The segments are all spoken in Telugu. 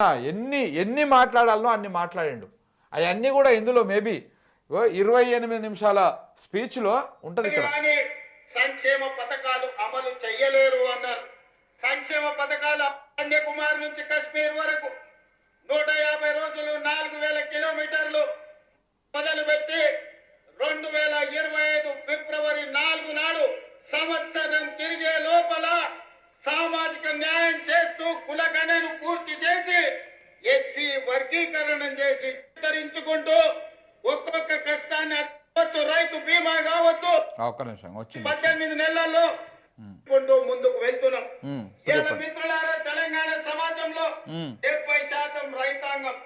ఎన్ని ఎన్ని మాట్లాడాలనో అన్ని మాట్లాడిండు. అవన్నీ కూడా ఇందులో మేబీ 28 నిమిషాల స్పీచ్లో ఉంటుంది. ఇక్కడ సంక్షేమ పథకాలు అమలు చేయలేరు అన్నారు. సంక్షేమ పథకాలు కన్యాకుమారి నుంచి కశ్మీర్ వరకు 150 రోజులు 4000 కిలోమీటర్లు మొదలుపెట్టి 2025 ఫిబ్రవరి 4 నాడు సంవత్సరం తిరిగే లోపల సామాజిక న్యాయం చేస్తూ కులగణను పూర్తి చేసి ఎస్సీ వర్గీకరణ చేసి విస్తరించుకుంటూ ఒక్కొక్క కష్టాన్ని రైతు బీమా కావచ్చు 18 నెలల్లో ముందుకు వెళ్తున్నాం. మిత్రులారా, తెలంగాణ సమాజంలో 70% రైతాంగం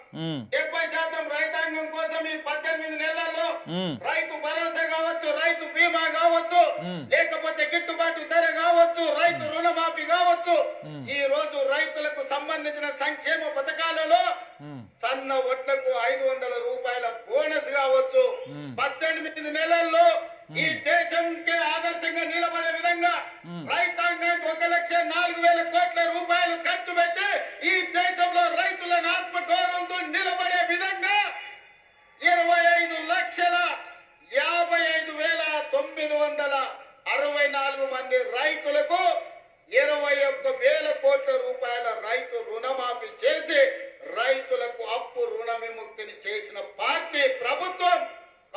70% రైతాంగం కోసం ఈ 18 నెలల్లో రైతు భరోసా కావచ్చు, రైతు బీమా కావచ్చు, లేకపోతే గిట్టుబాటు ధర కావచ్చు, రైతు రుణమాఫీ కావచ్చు, ఈ రోజు రైతులకు సంబంధించిన సంక్షేమ పథకాలలో సన్న వడ్లకు 500 రూపాయల బోనస్ కావచ్చు, 18 నెలల్లో ఈ దేశంకే ఆదర్శంగా నిలబడే విధంగా రైతాంగానికి 1,04,000 కోట్ల రూపాయలు ఖర్చు పెట్టి ఈ దేశంలో రైతులను ఆత్మగౌరవంతో నిలబడే విధంగా 25,55,964 మంది రైతులకు 21,000 కోట్ల రూపాయల రైతు రుణమాఫీ చేసి రైతులకు అప్పు రుణ విముక్తిని చేసిన పార్టీ ప్రభుత్వం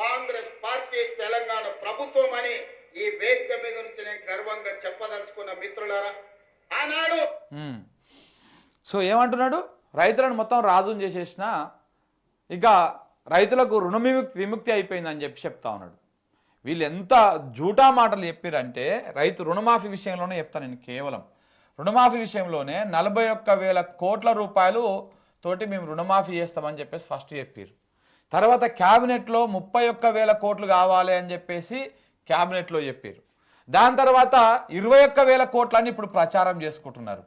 కాంగ్రెస్ పార్టీ, తెలంగాణ ప్రభుత్వం అని ఈ వేదిక మీద నుంచి నేను గర్వంగా చెప్పదలుచుకున్న మిత్రులారా. ఆనాడు సో ఏమంటున్నాడు, రైతులను మొత్తం రాజుని చేసేసిన, ఇక రైతులకు రుణ విముక్తి అయిపోయిందని చెప్తా ఉన్నాడు. వీళ్ళు ఎంత జూటా మాటలు చెప్పారంటే రైతు రుణమాఫీ విషయంలోనే చెప్తాను నేను. కేవలం రుణమాఫీ విషయంలోనే 41,000 కోట్ల రూపాయలు తోటి మేము రుణమాఫీ చేస్తామని చెప్పేసి ఫస్ట్ చెప్పారు. తర్వాత క్యాబినెట్లో 31,000 కోట్లు కావాలి అని చెప్పేసి క్యాబినెట్లో చెప్పారు. దాని తర్వాత 21,000 కోట్లని ఇప్పుడు ప్రచారం చేసుకుంటున్నారు.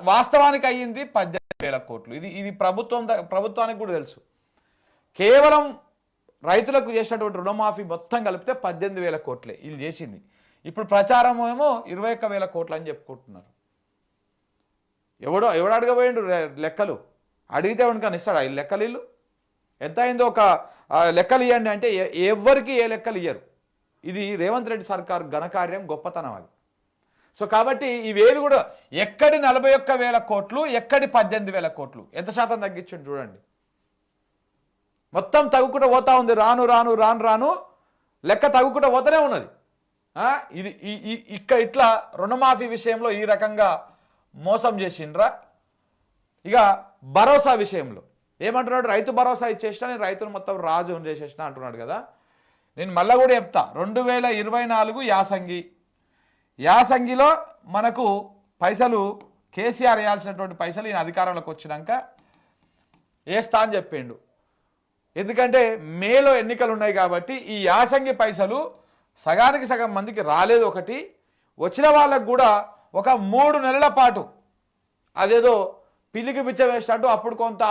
వాస్తవానికి అయ్యింది 18,000 కోట్లు. ఇది ప్రభుత్వానికి కూడా తెలుసు. కేవలం రైతులకు చేసినటువంటి రుణమాఫీ మొత్తం కలిపితే 18,000 కోట్లే వీళ్ళు చేసింది. ఇప్పుడు ప్రచారం ఏమో 21,000 కోట్లు అని చెప్పుకుంటున్నారు. ఎవడు అడగబోయిండు లెక్కలు? అడిగితే ఉనికని ఇస్తాడా ఈ లెక్కలు? వీళ్ళు ఎంత అయిందో ఒక లెక్కలు ఇవ్వండి అంటే ఎవరికి ఏ లెక్కలు ఇయ్యరు. ఇది రేవంత్ రెడ్డి సర్కార్ ఘనకార్యం, గొప్పతనం అది. సో కాబట్టి ఇవేవి కూడా ఎక్కడి 41,000 కోట్లు, ఎక్కడి 18,000 కోట్లు, ఎంత శాతం తగ్గించండి చూడండి. మొత్తం తగ్గుకుంటూ పోతా ఉంది. రాను రాను రాను రాను లెక్క తగ్గుకుంటూ పోతూనే ఉన్నది. ఇది ఇట్లా రుణమాఫీ విషయంలో ఈ రకంగా మోసం చేసిండ్రా. ఇక భరోసా విషయంలో ఏమంటున్నాడు, రైతు భరోసా ఇచ్చేసినా నేను రైతులు మొత్తం రాజు చేసేసిన అంటున్నాడు కదా. నేను మళ్ళీ కూడా చెప్తా, 2024 యాసంగిలో మనకు పైసలు కేసీఆర్ వేయాల్సినటువంటి పైసలు ఈయన అధికారంలోకి వచ్చినాక వేస్తా అని చెప్పిండు. ఎందుకంటే మేలో ఎన్నికలు ఉన్నాయి కాబట్టి ఈ యాసంగి పైసలు సగానికి సగం మందికి రాలేదు. ఒకటి వచ్చిన వాళ్ళకు కూడా ఒక 3 నెలల పాటు అదేదో పిల్లికి బిచ్చం వేసినట్టు అప్పుడు కొంత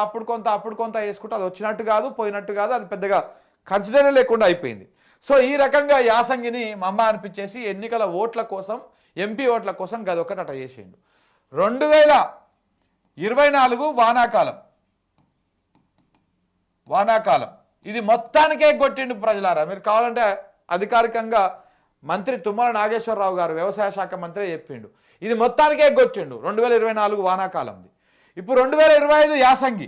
వేసుకుంటూ అది వచ్చినట్టు కాదు, పోయినట్టు కాదు, అది పెద్దగా కన్సిడర్ లేకుండా అయిపోయింది. సో ఈ రకంగా యాసంగిని మమ్మ అనిపించేసి ఎన్నికల ఓట్ల కోసం, ఎంపీ ఓట్ల కోసం గదొక్కటి అట్ట చేసిండు. 2024 వానాకాలం ఇది మొత్తానికే కొట్టిండు ప్రజలారా. మీరు కావాలంటే అధికారికంగా మంత్రి తుమ్మల నాగేశ్వరరావు గారు వ్యవసాయ శాఖ మంత్రి చెప్పిండు, ఇది మొత్తానికే కొట్టిండు 2024 వానాకాలంది. ఇప్పుడు 2025 యాసంగి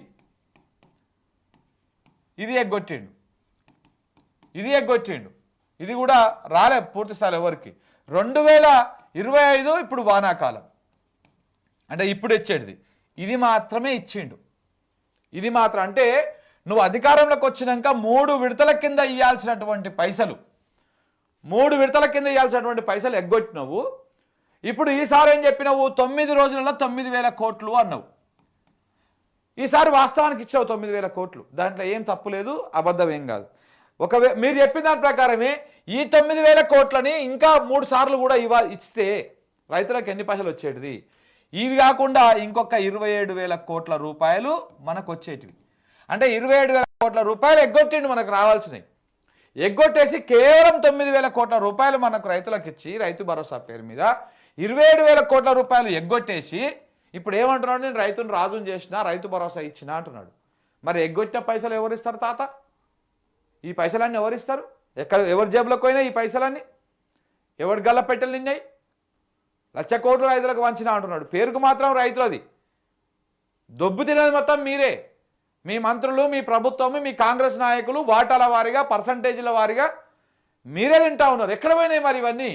ఇది ఎగ్గొట్టిండు. ఇది కూడా రాలే పూర్తి స్థాయిలో ఎవరికి. 2025 ఇప్పుడు వానాకాలం అంటే ఇప్పుడు ఇచ్చేది ఇది మాత్రమే ఇచ్చిండు. ఇది మాత్రం అంటే నువ్వు అధికారంలోకి వచ్చినాక 3 విడతల కింద ఇవ్వాల్సినటువంటి పైసలు ఎగ్గొట్టినవు. ఇప్పుడు ఈసారి ఏం చెప్పినావు, 9 రోజులలో 9,000 కోట్లు అన్నావు. ఈసారి వాస్తవానికి ఇచ్చావు 9,000 కోట్లు. దాంట్లో ఏం తప్పు లేదు, అబద్ధం ఏం కాదు. మీరు చెప్పిన దాని ప్రకారమే ఈ 9,000 కోట్లని ఇంకా 3 సార్లు కూడా ఇస్తే రైతులకు ఎన్ని పైసలు వచ్చేటిది? ఇవి కాకుండా ఇంకొక 27,000 కోట్ల రూపాయలు మనకు వచ్చేటివి. అంటే 27,000 కోట్ల రూపాయలు ఎగ్గొట్టిండు మనకు రావాల్సినవి. ఎగ్గొట్టేసి కేవలం 9,000 కోట్ల రూపాయలు మనకు రైతులకు ఇచ్చి రైతు భరోసా పేరు మీద 27,000 కోట్ల రూపాయలు ఎగ్గొట్టేసి ఇప్పుడు ఏమంటున్నాడు, నేను రైతును రాజుని చేసిన, రైతు భరోసా ఇచ్చిన అంటున్నాడు. మరి ఎగ్గొట్టిన పైసలు ఎవరిస్తారు తాత? ఈ పైసలన్నీ ఎవరిస్తారు? ఎవరి జేబులోకి పోయినాయి ఈ పైసలన్నీ? ఎవరి గల్ల పెట్టెలు నిన్నాయి? 1,00,000 కోట్లు రైతులకు వంచిన అంటున్నాడు. పేరుకు మాత్రం రైతులది, దొబ్బు తినేది మొత్తం మీరే. మీ మంత్రులు, మీ ప్రభుత్వము, మీ కాంగ్రెస్ నాయకులు వాటాల వారీగా, పర్సంటేజీల వారీగా మీరే తింటా ఉన్నారు. ఎక్కడ పోయినాయి మరి ఇవన్నీ?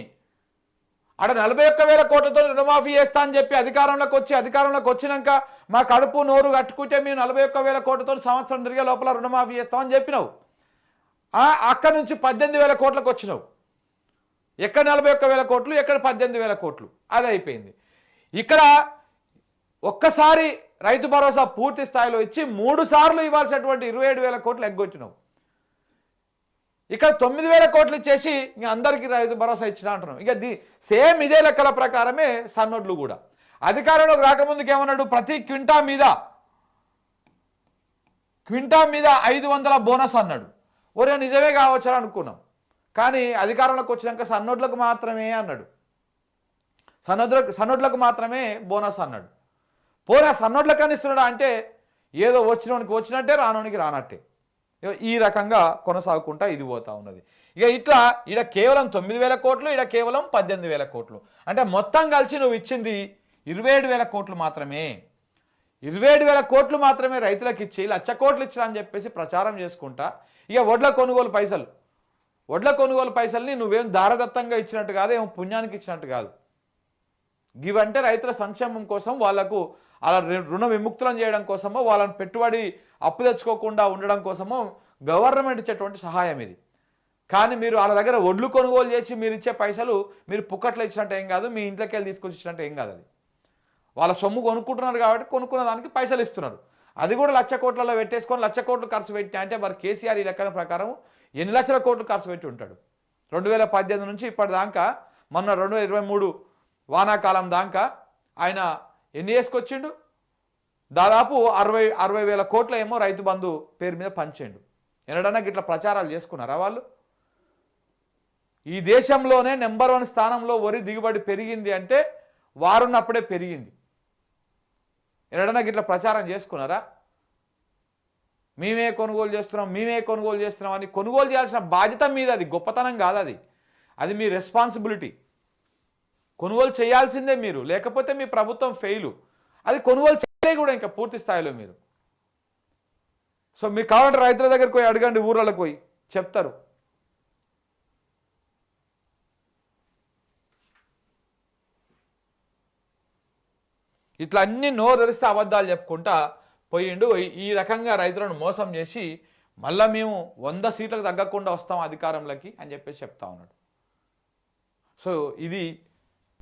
అక్కడ 41,000 కోట్లతో రుణమాఫీ చేస్తా అని చెప్పి అధికారంలోకి వచ్చినాక మా కడుపు నోరు కట్టుకుంటే మేము 41,000 కోట్లతో సంవత్సరం తిరిగే లోపల రుణమాఫీ చేస్తామని చెప్పినావు. అక్కడి నుంచి 18,000 కోట్లకు వచ్చినావు. ఎక్కడ 41,000 కోట్లు, ఎక్కడ 18,000 కోట్లు? అది అయిపోయింది. ఇక్కడ ఒక్కసారి రైతు భరోసా పూర్తి స్థాయిలో ఇచ్చి 3 సార్లు ఇవ్వాల్సినటువంటి 27,000 కోట్లు ఎగ్గొట్టినావు. ఇక్కడ 9,000 కోట్లు ఇచ్చేసి ఇంకా అందరికీ రైతు భరోసా ఇచ్చిన అంటున్నాం. ఇక సేమ్ ఇదే లెక్కల ప్రకారమే సన్నోడ్లు కూడా. అధికారంలోకి రాకముందుకు ఏమన్నాడు, ప్రతి క్వింటా మీద 500 బోనస్ అన్నాడు. ఒరే నిజమే కావచ్చని అనుకున్నాం. కానీ అధికారంలోకి వచ్చినాక సన్నోడ్లకు మాత్రమే అన్నాడు, సన్నోడ్లకు మాత్రమే బోనస్ అన్నాడు. పోరా సన్నోడ్లకని ఇస్తున్నాడా అంటే ఏదో వచ్చినోనికి వచ్చినట్టే, రానోనికి రానట్టే. ఈ రకంగా కొనసాగుకుంటా ఇది పోతా ఉన్నది. ఇక ఇట్లా ఈడ కేవలం 9,000 కోట్లు, ఈడ కేవలం 18,000 కోట్లు. అంటే మొత్తం కలిసి నువ్వు ఇచ్చింది 27,000 కోట్లు మాత్రమే. 27,000 కోట్లు మాత్రమే రైతులకు ఇచ్చి 1,00,000 కోట్లు ఇచ్చినా అని చెప్పేసి ప్రచారం చేసుకుంటా. ఇక వడ్ల కొనుగోలు పైసల్ని నువ్వేం దారదత్తంగా ఇచ్చినట్టు కాదు, ఏమో పుణ్యానికి ఇచ్చినట్టు కాదు. ఇవంటే రైతుల సంక్షేమం కోసం, వాళ్లకు అలా రుణ విముక్తులను చేయడం కోసమో, వాళ్ళని పెట్టుబడి అప్పు తెచ్చుకోకుండా ఉండడం కోసమో గవర్నమెంట్ ఇచ్చేటువంటి సహాయం ఇది. కానీ మీరు వాళ్ళ దగ్గర వడ్లు కొనుగోలు చేసి మీరు ఇచ్చే పైసలు మీరు పుక్కట్లో ఇచ్చినట్టు ఏం కాదు, మీ ఇంట్లోకి వెళ్ళి తీసుకొచ్చి ఇచ్చినట్టు ఏం కాదు. అది వాళ్ళ సొమ్ము కొనుక్కుంటున్నారు కాబట్టి కొనుక్కున్న దానికి పైసలు ఇస్తున్నారు. అది కూడా 1,00,000 కోట్లలో పెట్టేసుకొని 1,00,000 కోట్లు ఖర్చు పెట్టినా అంటే మరి కేసీఆర్ ఈ లెక్కల ప్రకారం ఎన్ని లక్షల కోట్లు ఖర్చు పెట్టి ఉంటాడు? 2018 నుంచి ఇప్పటిదాకా, మొన్న 2023 వానాకాలం దాకా ఆయన ఎన్ని వేసుకొచ్చిండు? దాదాపు 60,000 కోట్ల ఏమో రైతు బంధు పేరు మీద పంచిండు. ఎన్నడన్నా ఇట్లా ప్రచారాలు చేసుకున్నారా వాళ్ళు? ఈ దేశంలోనే నెంబర్ 1 స్థానంలో వరి దిగుబడి పెరిగింది అంటే వారున్నప్పుడే పెరిగింది. ఎన్నడన్నా ఇట్లా ప్రచారం చేసుకున్నారా? మేమే కొనుగోలు చేస్తున్నాం అని. కొనుగోలు చేయాల్సిన బాధ్యత మీద, అది గొప్పతనం కాదు, అది మీ రెస్పాన్సిబిలిటీ. కొనుగోలు చేయాల్సిందే మీరు, లేకపోతే మీ ప్రభుత్వం ఫెయిలు. అది కొనుగోలు చేయలే కూడా ఇంకా పూర్తి స్థాయిలో మీరు. సో మీకు కావాలంటే రైతుల దగ్గరికి పోయి అడగండి, ఊర్లకు పోయి చెప్తారు. ఇట్లా అన్ని నోరు తెరిస్తే అబద్ధాలు చెప్పుకుంటా పోయిండు. ఈ రకంగా రైతులను మోసం చేసి మళ్ళీ మేము 100 సీట్లకు తగ్గకుండా వస్తాం అధికారంలోకి అని చెప్పేసి చెప్తా ఉన్నాడు. సో ఇది